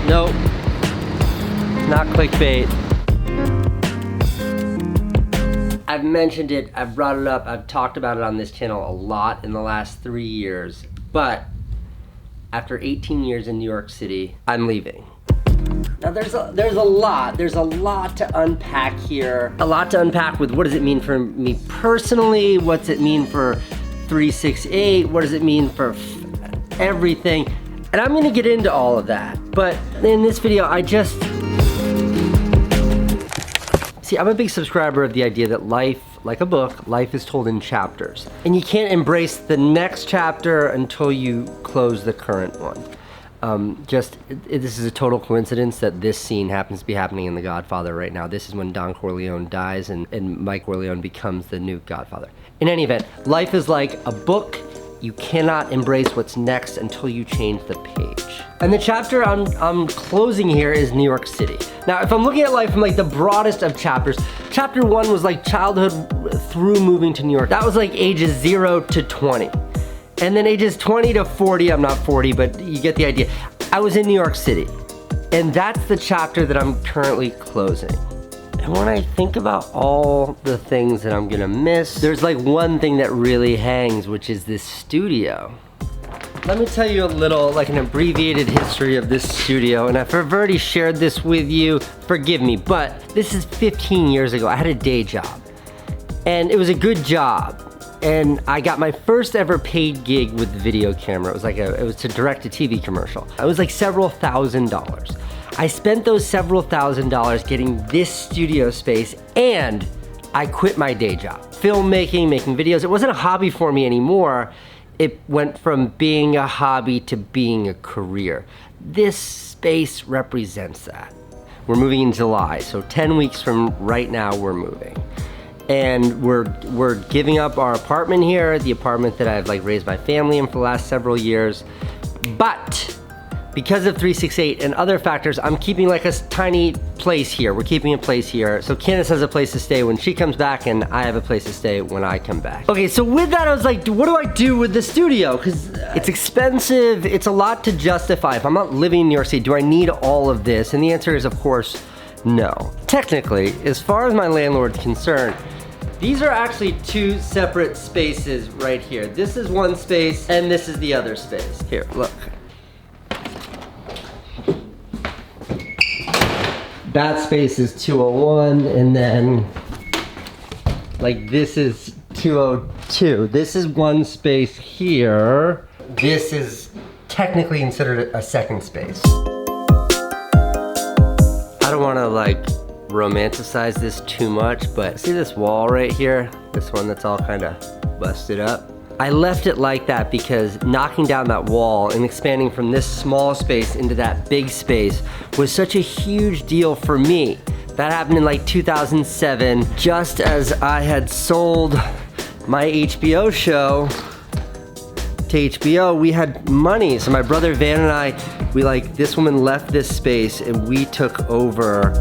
nope, not clickbait. I've mentioned it, I've brought it up, I've talked about it on this channel a lot in the last 3 years, but after 18 years in New York City, I'm leaving. Now there's a lot to unpack here. A lot to unpack with what does it mean for me personally, what's it mean for 368, what does it mean for everything, and I'm gonna get into all of that. But in this video, see, I'm a big subscriber of the idea that life, like a book, life is told in chapters. And you can't embrace the next chapter until you close the current one. This is a total coincidence that this scene happens to be happening in The Godfather right now. This is when Don Corleone dies and Mike Corleone becomes the new Godfather. In any event, life is like a book. You cannot embrace what's next until you change the page. And the chapter I'm closing here is New York City. Now, if I'm looking at life from like the broadest of chapters, chapter 1 was like childhood through moving to New York. That was like ages 0 to 20. And then ages 20 to 40, I'm not 40, but you get the idea. I was in New York City. And that's the chapter that I'm currently closing. And when I think about all the things that I'm gonna miss, there's like one thing that really hangs, which is this studio. Let me tell you a little, like an abbreviated history of this studio, and if I've already shared this with you, forgive me, but this is 15 years ago. I had a day job, and it was a good job, and I got my first ever paid gig with the video camera. It was to direct a TV commercial. It was like several $1,000s. I spent those several $1,000s getting this studio space, and I quit my day job. Filmmaking, making videos, it wasn't a hobby for me anymore. It went from being a hobby to being a career. This space represents that. We're moving in July, so 10 weeks from right now, we're moving. And we're giving up our apartment here, the apartment that I've like raised my family in for the last several years. But because of 368 and other factors, I'm keeping like a tiny place here. We're keeping a place here. So Candace has a place to stay when she comes back, and I have a place to stay when I come back. Okay, so with that, I was like, what do I do with the studio? Because it's expensive, it's a lot to justify. If I'm not living in New York City, do I need all of this? And the answer is, of course, no. Technically, as far as my landlord's concerned, these are actually two separate spaces right here. This is one space, and this is the other space. Here, look. That space is 201, and then like this is 202. This is one space here. This is technically considered a second space. I don't want to like romanticize this too much, but see this wall right here? This one that's all kind of busted up? I left it like that because knocking down that wall and expanding from this small space into that big space was such a huge deal for me. That happened in like 2007, just as I had sold my HBO show to HBO. We had money, so my brother Van and I, this woman left this space and we took over.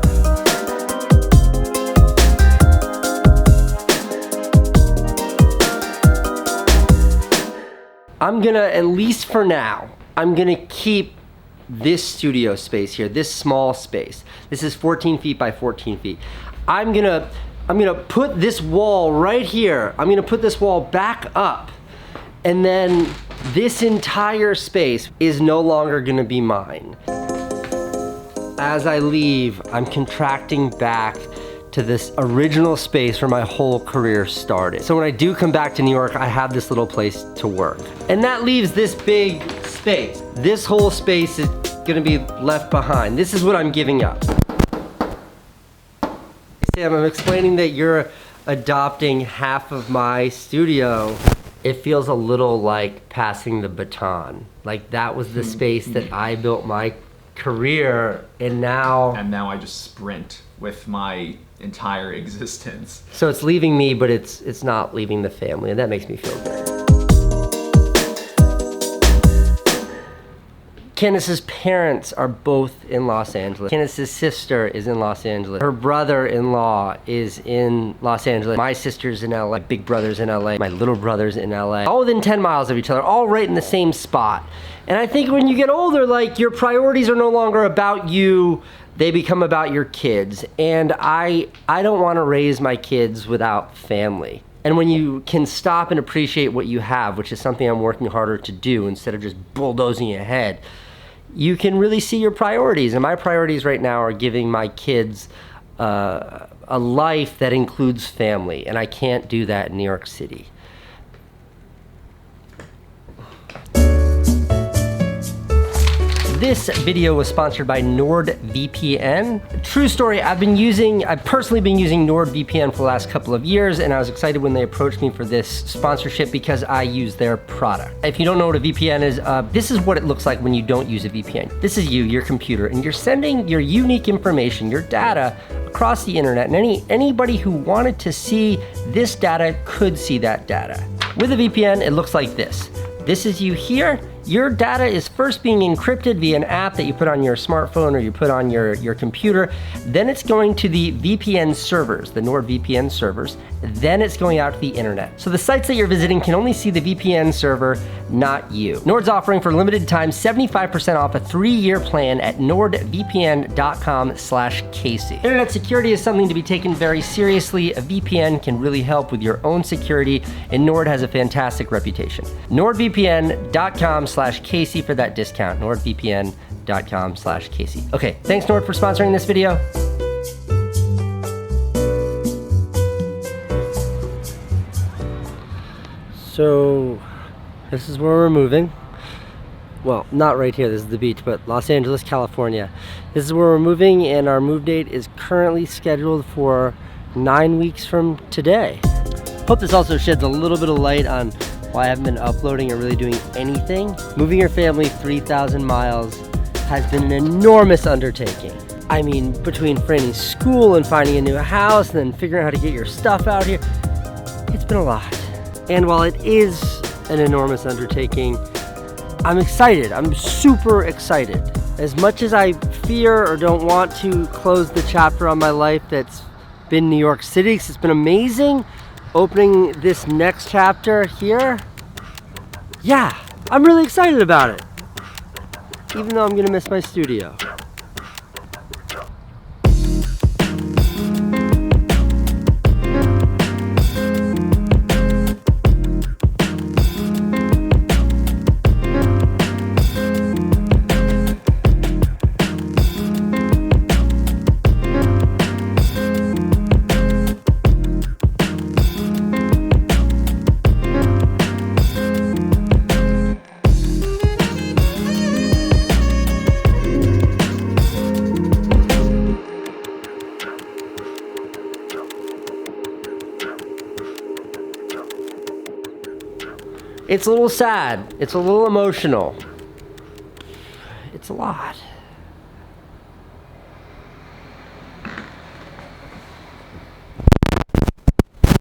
I'm gonna, at least for now, I'm gonna keep this studio space here, this small space. This is 14 feet by 14 feet. I'm gonna put this wall right here. I'm gonna put this wall back up, and then this entire space is no longer gonna be mine. As I leave, I'm contracting back to this original space where my whole career started. So when I do come back to New York, I have this little place to work. And that leaves this big space. This whole space is gonna be left behind. This is what I'm giving up. Sam, I'm explaining that you're adopting half of my studio. It feels a little like passing the baton. Like that was the space that I built my career, and now I just sprint with my entire existence. So it's leaving me, but it's not leaving the family, and that makes me feel good. Candace's parents are both in Los Angeles. Candace's sister is in Los Angeles. Her brother-in-law is in Los Angeles. My sister's in LA. My big brother's in LA. My little brother's in LA. All within 10 miles of each other, all right in the same spot. And I think when you get older, like, your priorities are no longer about you, they become about your kids. And I don't want to raise my kids without family. And when you can stop and appreciate what you have, which is something I'm working harder to do instead of just bulldozing ahead, you can really see your priorities. And my priorities right now are giving my kids a life that includes family. And I can't do that in New York City. This video was sponsored by NordVPN. True story, I've personally been using NordVPN for the last couple of years, and I was excited when they approached me for this sponsorship because I use their product. If you don't know what a VPN is, this is what it looks like when you don't use a VPN. This is you, your computer, and you're sending your unique information, your data, across the internet, and anybody who wanted to see this data could see that data. With a VPN, it looks like this. This is you here. Your data is first being encrypted via an app that you put on your smartphone or you put on your computer. Then it's going to the VPN servers, the NordVPN servers. Then it's going out to the internet. So the sites that you're visiting can only see the VPN server, not you. Nord's offering for a limited time 75% off a 3-year plan at nordvpn.com/Casey. Internet security is something to be taken very seriously. A VPN can really help with your own security, and Nord has a fantastic reputation. nordvpn.com/Casey for that discount. nordvpn.com/Casey. Okay, thanks Nord for sponsoring this video. So, this is where we're moving. Well, not right here, this is the beach, but Los Angeles, California. This is where we're moving, and our move date is currently scheduled for 9 weeks from today. Hope this also sheds a little bit of light on why I haven't been uploading or really doing anything. Moving your family 3,000 miles has been an enormous undertaking. I mean, between Franny's school and finding a new house and then figuring out how to get your stuff out here, it's been a lot. And while it is an enormous undertaking, I'm excited. I'm super excited. As much as I fear or don't want to close the chapter on my life that's been New York City, because it's been amazing, opening this next chapter here, yeah, I'm really excited about it. Even though I'm gonna miss my studio. It's a little sad. It's a little emotional. It's a lot.